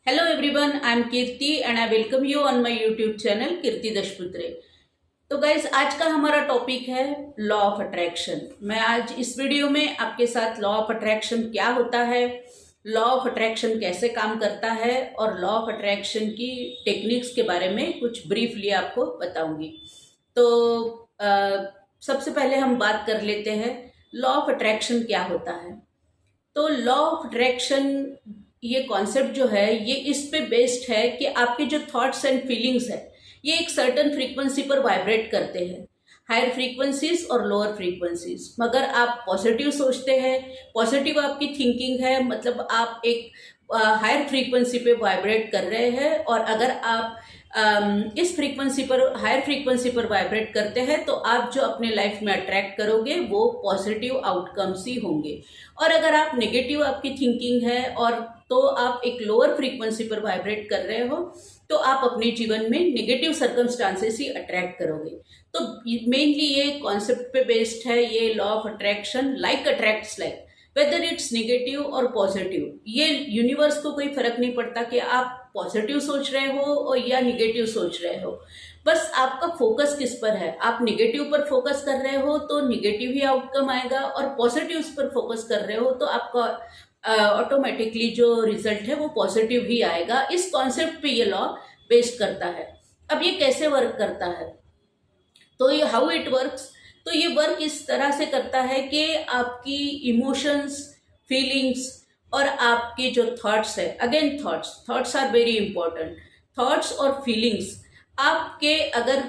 Hello everyone, I am Kirti and I welcome you on my YouTube channel कीर्ति दशपुत्रे। तो guys आज का हमारा topic है लॉ ऑफ अट्रैक्शन। मैं आज इस वीडियो में आपके साथ लॉ ऑफ अट्रैक्शन क्या होता है, लॉ ऑफ अट्रैक्शन कैसे काम करता है और लॉ ऑफ अट्रैक्शन की टेक्निक्स के बारे में कुछ ब्रीफली आपको बताऊंगी। तो सबसे पहले हम बात कर लेते हैं लॉ ऑफ अट्रैक्शन क्या होता है। तो लॉ ऑफ अट्रैक्शन ये कॉन्सेप्ट जो है ये इस पे बेस्ड है कि आपके जो थॉट्स एंड फीलिंग्स है ये एक सर्टन फ्रीक्वेंसी पर वाइब्रेट करते हैं, हायर फ्रीक्वेंसीज और लोअर फ्रीक्वेंसीज। मगर आप पॉजिटिव सोचते हैं, पॉजिटिव आपकी थिंकिंग है, मतलब आप एक हायर फ्रीक्वेंसी पे वाइब्रेट कर रहे हैं। और अगर आप इस फ्रीक्वेंसी पर, हायर फ्रीक्वेंसी पर वाइब्रेट करते हैं तो आप जो अपने लाइफ में अट्रैक्ट करोगे वो पॉजिटिव आउटकम्स ही होंगे। और अगर आप नेगेटिव आपकी थिंकिंग है और तो आप एक लोअर फ्रीक्वेंसी पर वाइब्रेट कर रहे हो तो आप अपने जीवन में नेगेटिव सर्कमस्टांसेस ही अट्रैक्ट करोगे। तो मेनली ये कॉन्सेप्ट पे बेस्ड है ये law of attraction, like attracts like, whether it's negative और पॉजिटिव। ये यूनिवर्स को कोई फर्क नहीं पड़ता कि आप पॉजिटिव सोच रहे हो और या निगेटिव सोच रहे हो, बस आपका फोकस किस पर है। आप निगेटिव पर फोकस कर रहे हो तो निगेटिव ही आउटकम आएगा और पॉजिटिव पर फोकस कर रहे हो तो आपका ऑटोमेटिकली जो रिजल्ट है वो पॉजिटिव ही आएगा। इस कॉन्सेप्ट पे ये लॉ बेस्ड करता है। अब ये कैसे वर्क करता है, तो ये हाउ इट वर्क्स, तो ये वर्क इस तरह से करता है कि आपकी इमोशंस, फीलिंग्स और आपके जो थॉट्स है, again thoughts are very important. Thoughts और फीलिंग्स आपके अगर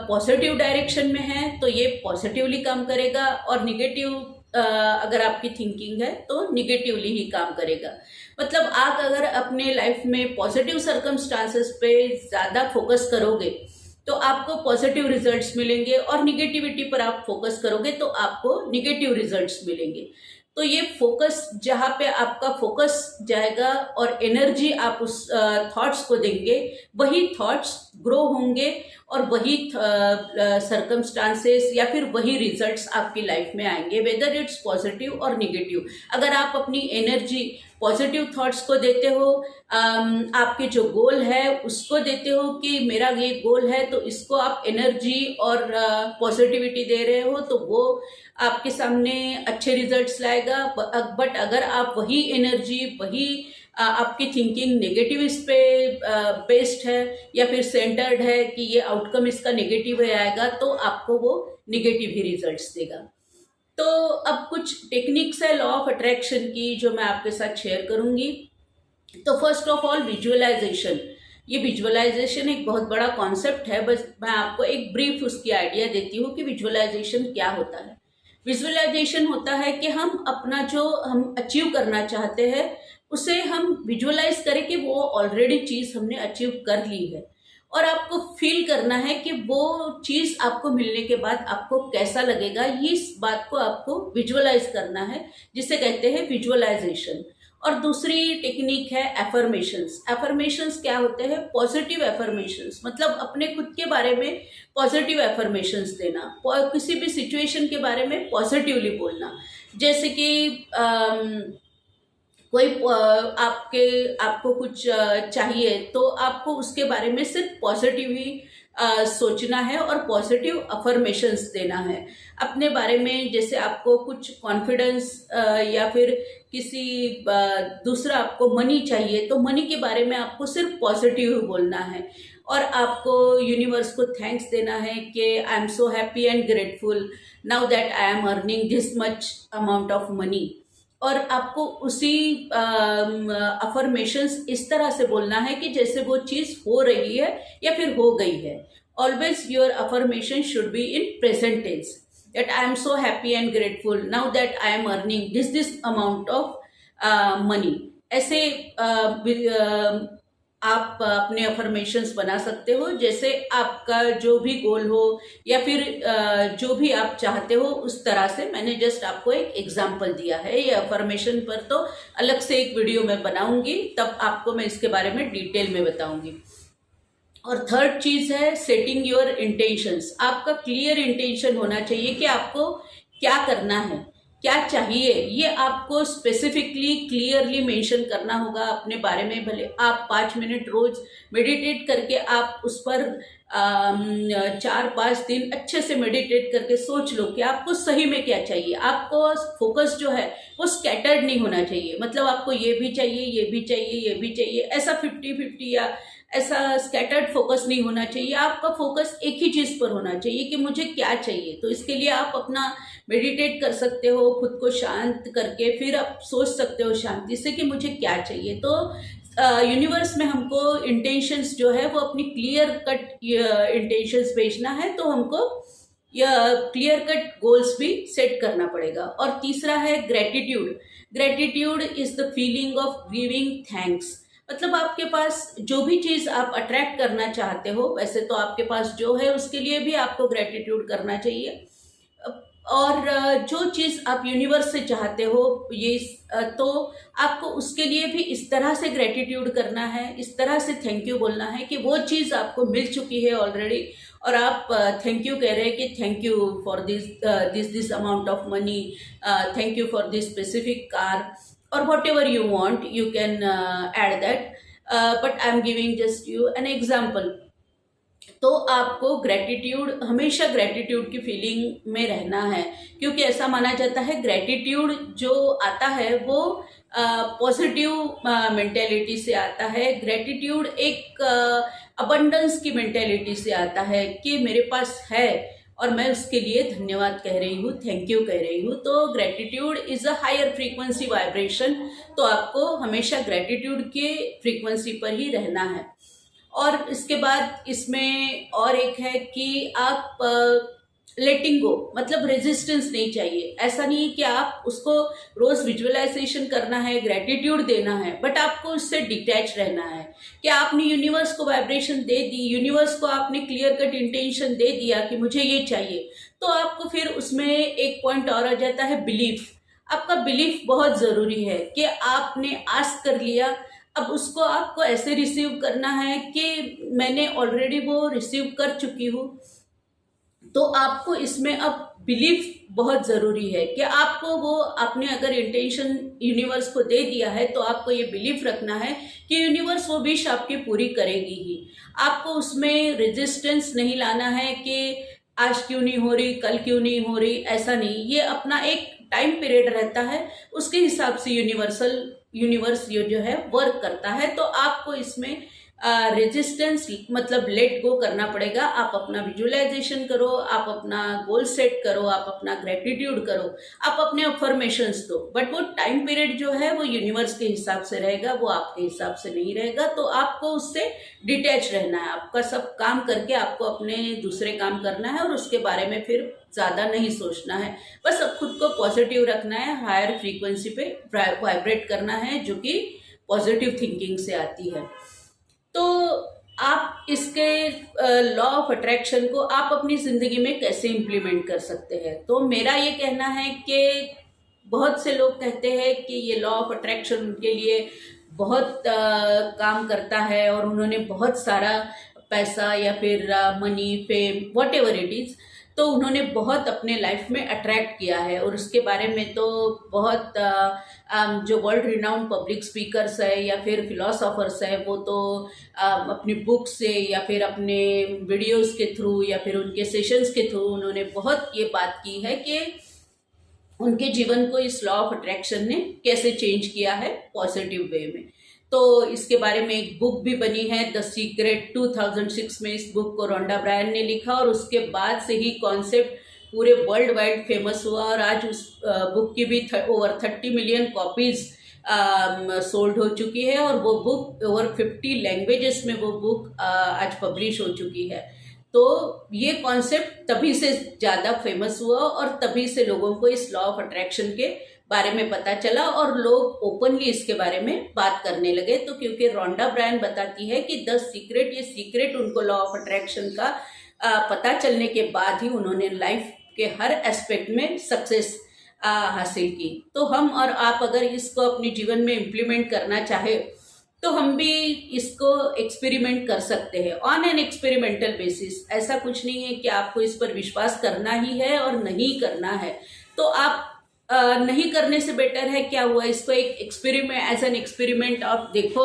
पॉजिटिव डायरेक्शन में है तो ये पॉजिटिवली काम करेगा और निगेटिव अगर आपकी थिंकिंग है तो निगेटिवली ही काम करेगा। मतलब आप अगर अपने लाइफ में पॉजिटिव सर्कमस्टांसेस पे ज़्यादा फोकस करोगे तो आपको पॉजिटिव रिजल्ट्स मिलेंगे और निगेटिविटी पर आप फोकस करोगे तो आपको निगेटिव रिजल्ट्स मिलेंगे। तो ये फोकस, जहाँ पे आपका फोकस जाएगा और एनर्जी आप उस थॉट्स को देंगे, वही थॉट्स ग्रो होंगे और वही सर्कमस्टांसेस या फिर वही रिजल्ट्स आपकी लाइफ में आएंगे, वेदर इट्स पॉजिटिव और निगेटिव। अगर आप अपनी एनर्जी पॉजिटिव थॉट्स को देते हो, आपके जो गोल है उसको देते हो कि मेरा ये गोल है, तो इसको आप एनर्जी और पॉजिटिविटी दे रहे हो तो वो आपके सामने अच्छे रिजल्ट्स लाएगा। बट अगर आप वही एनर्जी, वही आपकी थिंकिंग नेगेटिव इस पे बेस्ड है या फिर सेंटर्ड है कि ये आउटकम इसका नेगेटिव है आएगा, तो आपको वो नेगेटिव ही रिजल्ट्स देगा। तो अब कुछ टेक्निक्स है लॉ ऑफ अट्रैक्शन की जो मैं आपके साथ शेयर करूंगी। तो फर्स्ट ऑफ ऑल विजुअलाइजेशन। ये विजुअलाइजेशन एक बहुत बड़ा कॉन्सेप्ट है, बस मैं आपको एक ब्रीफ उसकी आइडिया देती हूँ कि विजुअलाइजेशन क्या होता है। विजुअलाइजेशन होता है कि हम अपना जो हम अचीव करना चाहते हैं उसे हम विजुअलाइज करें कि वो ऑलरेडी चीज़ हमने अचीव कर ली है और आपको फील करना है कि वो चीज़ आपको मिलने के बाद आपको कैसा लगेगा। इस बात को आपको विजुअलाइज करना है, जिसे कहते हैं विजुअलाइजेशन। और दूसरी टेक्निक है एफर्मेशंस। एफर्मेशंस क्या होते हैं? पॉजिटिव एफर्मेशंस, मतलब अपने खुद के बारे में पॉजिटिव एफर्मेशंस देना, किसी भी सिचुएशन के बारे में पॉजिटिवली बोलना। जैसे कि कोई आपको कुछ चाहिए तो आपको उसके बारे में सिर्फ पॉजिटिव ही सोचना है और पॉजिटिव अफर्मेशंस देना है अपने बारे में। जैसे आपको कुछ कॉन्फिडेंस या फिर किसी दूसरा आपको मनी चाहिए तो मनी के बारे में आपको सिर्फ पॉजिटिव बोलना है और आपको यूनिवर्स को थैंक्स देना है कि आई am so happy and grateful now that I am earning this much amount of money. और आपको उसी अफर्मेशंस इस तरह से बोलना है कि जैसे वो चीज़ हो रही है या फिर हो गई है। Always your affirmation should be in present tense, that I am so happy and grateful now that I am earning this amount of money. ऐसे आप अपने अफर्मेशंस बना सकते हो, जैसे आपका जो भी गोल हो या फिर जो भी आप चाहते हो उस तरह से। मैंने जस्ट आपको एक एग्जांपल दिया है। ये अफर्मेशन पर तो अलग से एक वीडियो मैं बनाऊंगी, तब आपको मैं इसके बारे में डिटेल में बताऊंगी। और थर्ड चीज़ है सेटिंग योर इंटेंशंस। आपका क्लियर इंटेंशन होना चाहिए कि आपको क्या करना है, क्या चाहिए, ये आपको स्पेसिफिकली क्लियरली मेंशन करना होगा अपने बारे में। भले आप 5 मिनट रोज मेडिटेट करके आप उस पर 4-5 दिन अच्छे से मेडिटेट करके सोच लो कि आपको सही में क्या चाहिए। आपको फोकस जो है वो स्कैटर्ड नहीं होना चाहिए, मतलब आपको ये भी चाहिए, ये भी चाहिए, ये भी चाहिए, ऐसा 50-50 या ऐसा स्कैटर्ड फोकस नहीं होना चाहिए। आपका फोकस एक ही चीज पर होना चाहिए कि मुझे क्या चाहिए। तो इसके लिए आप अपना मेडिटेट कर सकते हो, खुद को शांत करके फिर आप सोच सकते हो शांति से कि मुझे क्या चाहिए। तो यूनिवर्स में हमको इंटेंशंस जो है वो अपनी क्लियर कट इंटेंशंस भेजना है, तो हमको यह क्लियर कट गोल्स भी सेट करना पड़ेगा। और तीसरा है gratitude. Gratitude is the feeling of giving thanks. मतलब आपके पास जो भी चीज आप अट्रैक्ट करना चाहते हो, वैसे तो आपके पास जो है उसके लिए भी आपको ग्रेटिट्यूड करना चाहिए। और जो चीज आप यूनिवर्स से चाहते हो ये तो आपको उसके लिए भी इस तरह से ग्रेटिट्यूड करना है, इस तरह से थैंक यू बोलना है कि वो चीज आपको मिल चुकी है ऑलरेडी, और आप थैंक यू कह रहे हैं कि thank you for this amount of money, thank you for this specific car, or whatever you want, you can add that, but I'm giving just you an example। तो आपको gratitude, हमेशा gratitude की feeling में रहना है, क्योंकि ऐसा माना जाता है ग्रेटिट्यूड जो आता है वो पॉजिटिव मेंटेलिटी से आता है। ग्रेटिट्यूड एक अबंडेंस की मेंटेलिटी से आता है कि मेरे पास है और मैं उसके लिए धन्यवाद कह रही हूँ, थैंक यू कह रही हूँ। तो gratitude is a higher frequency vibration, तो आपको हमेशा ग्रेटिट्यूड के फ्रीक्वेंसी पर ही रहना है। और इसके बाद इसमें और एक है कि आप लेटिंग गो, मतलब रेजिस्टेंस नहीं चाहिए। ऐसा नहीं कि आप उसको रोज विजुअलाइजेशन करना है, ग्रेटिट्यूड देना है, बट आपको उससे डिटैच रहना है कि आपने यूनिवर्स को वाइब्रेशन दे दी, यूनिवर्स को आपने क्लियर कट इंटेंशन दे दिया कि मुझे ये चाहिए। तो आपको फिर उसमें एक पॉइंट और आ जाता है बिलीफ। आपका बिलीफ बहुत जरूरी है कि आपने आस्क कर लिया, अब उसको आपको ऐसे रिसीव करना है कि मैंने ऑलरेडी वो रिसीव कर चुकी हूँ। तो आपको इसमें अब बिलीफ बहुत जरूरी है कि आपको वो, आपने अगर इंटेंशन यूनिवर्स को दे दिया है तो आपको ये बिलीफ रखना है कि यूनिवर्स वो विश आपकी पूरी करेगी ही। आपको उसमें रेजिस्टेंस नहीं लाना है कि आज क्यों नहीं हो रही, कल क्यों नहीं हो रही, ऐसा नहीं। ये अपना एक टाइम पीरियड रहता है, उसके हिसाब से यूनिवर्स ये जो है वर्क करता है। तो आपको इसमें रेजिस्टेंस मतलब लेट गो करना पड़ेगा। आप अपना विजुअलाइजेशन करो, आप अपना गोल सेट करो, आप अपना ग्रेटिट्यूड करो, आप अपने अफर्मेशंस दो, बट वो टाइम पीरियड जो है वो यूनिवर्स के हिसाब से रहेगा, वो आपके हिसाब से नहीं रहेगा। तो आपको उससे डिटैच रहना है, आपका सब काम करके आपको अपने दूसरे काम करना है और उसके बारे में फिर ज़्यादा नहीं सोचना है। बस अब खुद को पॉजिटिव रखना है, हायर फ्रीक्वेंसी पे वाइब्रेट करना है, जो कि पॉजिटिव थिंकिंग से आती है। तो आप इसके लॉ ऑफ अट्रैक्शन को आप अपनी ज़िंदगी में कैसे इम्प्लीमेंट कर सकते हैं। तो मेरा ये कहना है कि बहुत से लोग कहते हैं कि ये लॉ ऑफ अट्रैक्शन उनके लिए बहुत काम करता है और उन्होंने बहुत सारा पैसा या फिर money, fame, what ever it is, तो उन्होंने बहुत अपने लाइफ में अट्रैक्ट किया है। और उसके बारे में तो बहुत जो वर्ल्ड रिनाउंड पब्लिक स्पीकर्स है या फिर फिलोसोफर्स है, वो तो अपनी बुक से या फिर अपने वीडियोस के थ्रू या फिर उनके सेशंस के थ्रू उन्होंने बहुत ये बात की है कि उनके जीवन को इस लॉ ऑफ अट्रैक्शन ने कैसे चेंज किया है पॉजिटिव वे में। तो इसके बारे में एक बुक भी बनी है, द सीक्रेट। 2006 में इस बुक को रोंडा ब्रायन ने लिखा और उसके बाद से ही कॉन्सेप्ट पूरे वर्ल्ड वाइड फेमस हुआ और आज उस बुक की भी ओवर 30 मिलियन कॉपीज सोल्ड हो चुकी है और वो बुक ओवर 50 लैंग्वेजेस में वो बुक आज पब्लिश हो चुकी है। तो ये कॉन्सेप्ट तभी से ज़्यादा फेमस हुआ और तभी से लोगों को इस लॉ ऑफ अट्रैक्शन के बारे में पता चला और लोग ओपनली इसके बारे में बात करने लगे। तो क्योंकि रोंडा ब्रायन बताती है कि द सीक्रेट, ये सीक्रेट उनको लॉ ऑफ अट्रैक्शन का पता चलने के बाद ही उन्होंने लाइफ के हर एस्पेक्ट में सक्सेस हासिल की। तो हम और आप अगर इसको अपने जीवन में इम्प्लीमेंट करना चाहे तो हम भी इसको एक्सपेरिमेंट कर सकते हैं ऑन एन एक्सपेरिमेंटल बेसिस। ऐसा कुछ नहीं है कि आपको इस पर विश्वास करना ही है और नहीं करना है। तो आप नहीं करने से बेटर है क्या हुआ, इसको एक एक्सपेरिमेंट, एज एन एक्सपेरिमेंट आप देखो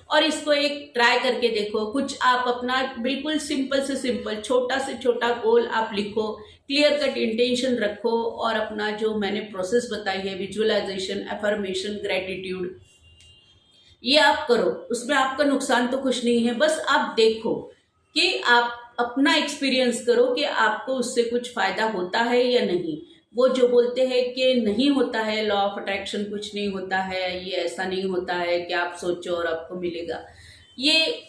और इसको एक ट्राई करके देखो। कुछ आप अपना बिल्कुल सिंपल से छोटा गोल आप लिखो, क्लियर कट इंटेंशन रखो और अपना जो मैंने प्रोसेस बताई है, विजुअलाइजेशन, अफर्मेशन, ग्रेटिट्यूड, ये आप करो। उसमें आपका नुकसान तो कुछ नहीं है, बस आप देखो कि आप अपना एक्सपीरियंस करो कि आपको उससे कुछ फायदा होता है या नहीं। वो जो बोलते हैं कि नहीं होता है, लॉ ऑफ अट्रैक्शन कुछ नहीं होता है, ये ऐसा नहीं होता है कि आप सोचो और आपको मिलेगा, ये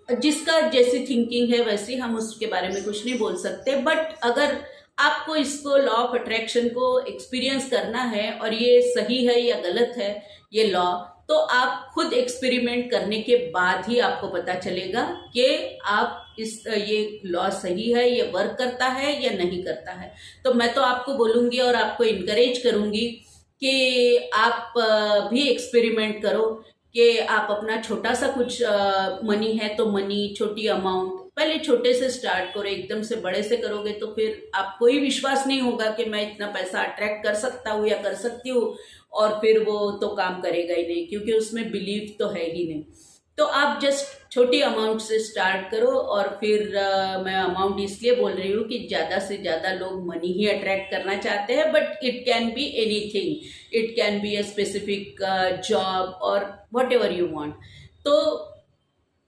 जिसका जैसी थिंकिंग है वैसे हम उसके बारे में कुछ नहीं बोल सकते। बट अगर आपको इसको लॉ ऑफ अट्रैक्शन को एक्सपीरियंस करना है और ये सही है या गलत है ये लॉ, तो आप खुद एक्सपेरिमेंट करने के बाद ही आपको पता चलेगा कि आप ये लॉ सही है, ये वर्क करता है या नहीं करता है। तो मैं तो आपको बोलूँगी और आपको इनकरेज करूँगी कि आप भी एक्सपेरिमेंट करो कि आप अपना छोटा सा कुछ मनी है तो मनी, छोटी अमाउंट, पहले छोटे से स्टार्ट करो। एकदम से बड़े से करोगे तो फिर आपको ही विश्वास नहीं होगा कि मैं इतना पैसा अट्रैक्ट कर सकता हूँ या कर सकती हूँ, और फिर वो तो काम करेगा ही नहीं क्योंकि उसमें बिलीव तो है ही नहीं। तो आप जस्ट छोटी अमाउंट से स्टार्ट करो और फिर मैं अमाउंट इसलिए बोल रही हूँ कि ज़्यादा से ज़्यादा लोग मनी ही अट्रैक्ट करना चाहते हैं, but it can be anything, it can be a specific job और वट एवर यू वांट। तो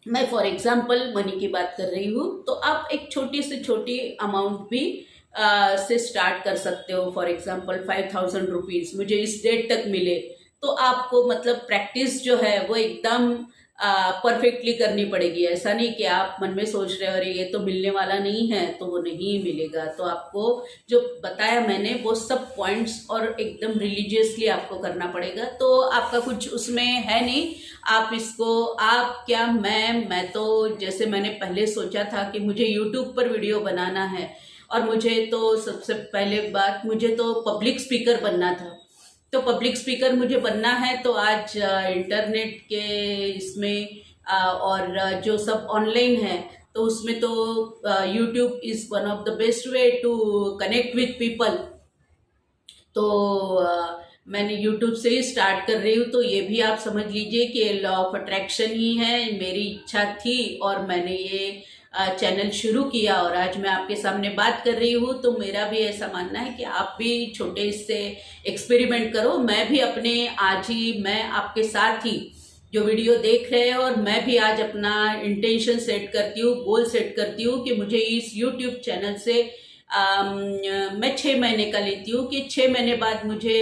मैं फॉर एग्जांपल मनी की बात कर रही हूँ, तो आप एक छोटी से छोटी अमाउंट भी से स्टार्ट कर सकते हो। फॉर एग्जांपल 5000 रुपीज़ मुझे इस डेट तक मिले, तो आपको मतलब प्रैक्टिस जो है वो एकदम परफेक्टली करनी पड़ेगी। ऐसा नहीं कि आप मन में सोच रहे हो अरे ये तो मिलने वाला नहीं है तो वो नहीं मिलेगा। तो आपको जो बताया मैंने वो सब पॉइंट्स और एकदम रिलीजियसली आपको करना पड़ेगा। तो आपका कुछ उसमें है नहीं, आप इसको आप क्या मैं तो जैसे मैंने पहले सोचा था कि मुझे यूट्यूब पर वीडियो बनाना है और मुझे तो सबसे पहले बात मुझे तो पब्लिक स्पीकर बनना था। तो पब्लिक स्पीकर मुझे बनना है तो आज इंटरनेट के इसमें और जो सब ऑनलाइन है तो उसमें तो YouTube is one of the best way to connect with people. तो मैंने यूट्यूब से ही स्टार्ट कर रही हूँ। तो ये भी आप समझ लीजिए कि लॉ ऑफ अट्रैक्शन ही है, मेरी इच्छा थी और मैंने ये चैनल शुरू किया और आज मैं आपके सामने बात कर रही हूँ। तो मेरा भी ऐसा मानना है कि आप भी छोटे इससे एक्सपेरिमेंट करो। मैं भी अपने आज ही मैं आपके साथ ही जो वीडियो देख रहे हैं और मैं भी आज अपना इंटेंशन सेट करती हूँ, गोल सेट करती हूँ कि मुझे इस यूट्यूब चैनल से मैं 6 महीने का लेती हूँ कि 6 महीने बाद मुझे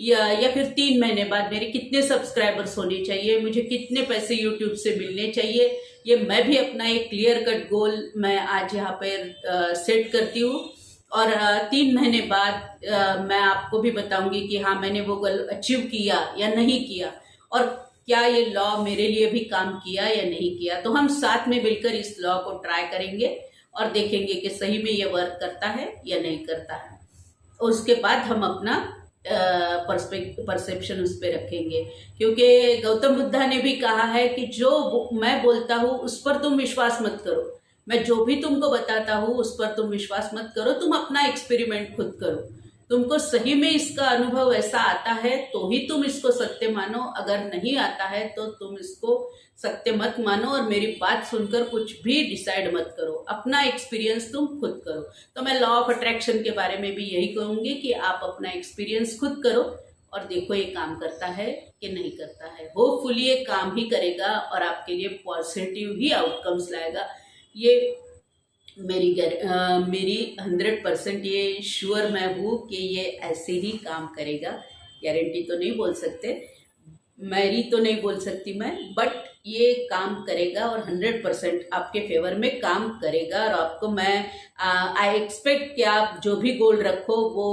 या फिर 3 महीने बाद मेरे कितने सब्सक्राइबर्स होने चाहिए, मुझे कितने पैसे यूट्यूब से मिलने चाहिए। ये मैं भी अपना एक क्लियर कट गोल मैं आज यहाँ पर सेट करती हूँ और 3 महीने बाद मैं आपको भी बताऊंगी कि हाँ मैंने वो गोल अचीव किया या नहीं किया और क्या ये लॉ मेरे लिए भी काम किया या नहीं किया। तो हम साथ में मिलकर इस लॉ को ट्राई करेंगे और देखेंगे कि सही में ये वर्क करता है या नहीं करता है। उसके बाद हम अपना परसेप्शन उस पर रखेंगे, क्योंकि गौतम बुद्धा ने भी कहा है कि जो मैं बोलता हूँ उस पर तुम विश्वास मत करो, मैं जो भी तुमको बताता हूँ उस पर तुम विश्वास मत करो, तुम अपना एक्सपेरिमेंट खुद करो। तुमको सही में इसका अनुभव ऐसा आता है तो ही तुम इसको सत्य मानो, अगर नहीं आता है तो तुम इसको सत्य मत मानो और मेरी बात सुनकर कुछ भी डिसाइड मत करो। अपना एक्सपीरियंस तुम खुद करो। तो मैं लॉ ऑफ अट्रैक्शन के बारे में भी यही कहूंगी कि आप अपना एक्सपीरियंस खुद करो और देखो ये काम करता है कि नहीं करता है। होपफुली ये काम ही करेगा और आपके लिए पॉजिटिव ही आउटकम्स लाएगा। ये मेरी 100% ये श्योर मैं हूँ कि ये ऐसे ही काम करेगा। गारंटी तो नहीं बोल सकते, मेरी तो नहीं बोल सकती मैं, बट ये काम करेगा और 100% आपके फेवर में काम करेगा। और आपको मैं आई एक्सपेक्ट कि आप जो भी गोल रखो वो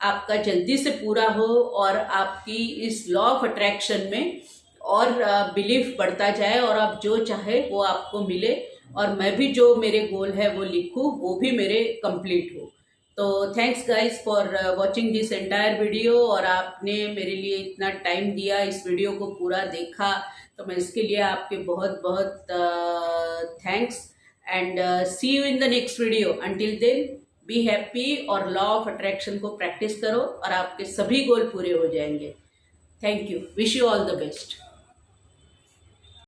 आपका जल्दी से पूरा हो और आपकी इस लॉ ऑफ अट्रैक्शन में और बिलीफ बढ़ता जाए और आप जो चाहे वो आपको मिले और मैं भी जो मेरे गोल है वो लिखूँ वो भी मेरे कंप्लीट हो। तो thanks guys for watching this entire video. और आपने मेरे लिए इतना टाइम दिया, इस वीडियो को पूरा देखा, तो मैं इसके लिए आपके बहुत बहुत thanks and see you in the next video. Until then be happy और लॉ ऑफ अट्रैक्शन को प्रैक्टिस करो और आपके सभी गोल पूरे हो जाएंगे। Thank you. Wish you all the best.